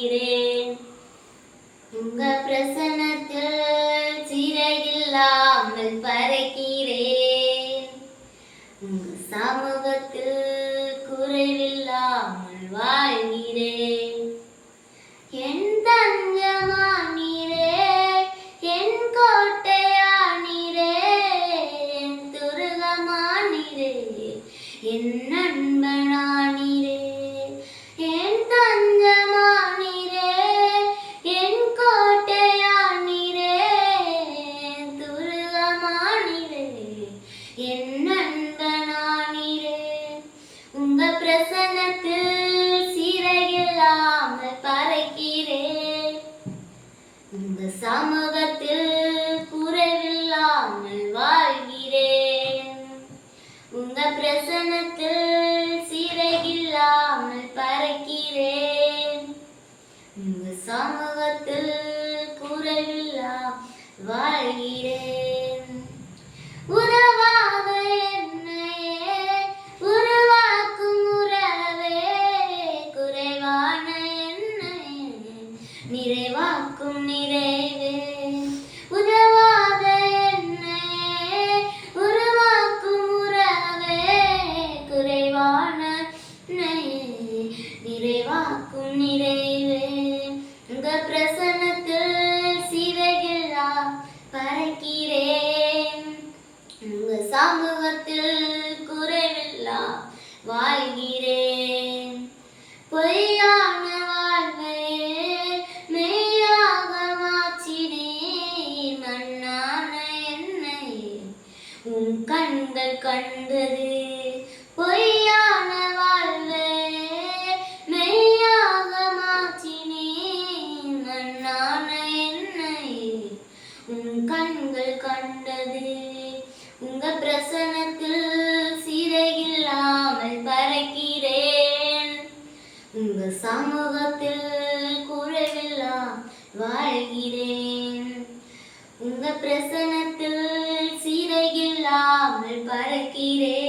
வாழ்கிறேன். உங்க பிரசன்னத்தில் சிறையில்லாமல் பறக்கிறேன். உங்க சமூகத்தில் குறைவில்லாமல் வாழ்கிறேன். என் தஞ்சமானீரே, என் கோட்டையானீரே, என் துருகமானீரே, என் நண்பனானீரே. என் தஞ்சமானீரே, என் கோட்டையானீரே, என் துருகமானீரே, என் நண்பனானீரே. உங்க பிரசன்னத்தில் சிறையில்லாமல் பறக்கிறேன். உங்க சமூகத்தில் குறைவில்லாமல் வாழ்கிறேன். உங்க பிரசன்னத்தில் சிறையில்லாமல் பறக்கிறேன். உங்க சமூகத்தில் குறைவில்லாமல் வாழ்கிறேன். உறவாக என்னையே உருவாக்கும் உறவே, குறைவான என்னையே நிறைவாக்கும் நிறைவே. உறவாக என்னையே உருவாக்கும் உறவே, குறைவான என்னையே நிறைவாக்கும் நிறைவே. உங்க பிரசன்னத்தில் சிறையில்லா பறக்கிறேன். உங்க சமூகத்தில் குறைவில்லா வாழ்கிறேன். பொய்யான வாழ்வையே மெய்யாக மாற்றினீர். மண்ணான என்னை உன் கண்கள் கண்டது. பொய்யான வாழ்வையே மெய்யாக மாற்றினீர். மண்ணான என்னை உன் கண்கள் கண்டது. உங்க பிரசன்னத்தில் சிறையில்லாமல் பறக்கிறேன். உங்க சமூகத்தில் குறைவில்லா வாழ்கிறேன். உங்க பிரசன்னத்தில் சிறையில்லாமல் பறக்கிறேன்.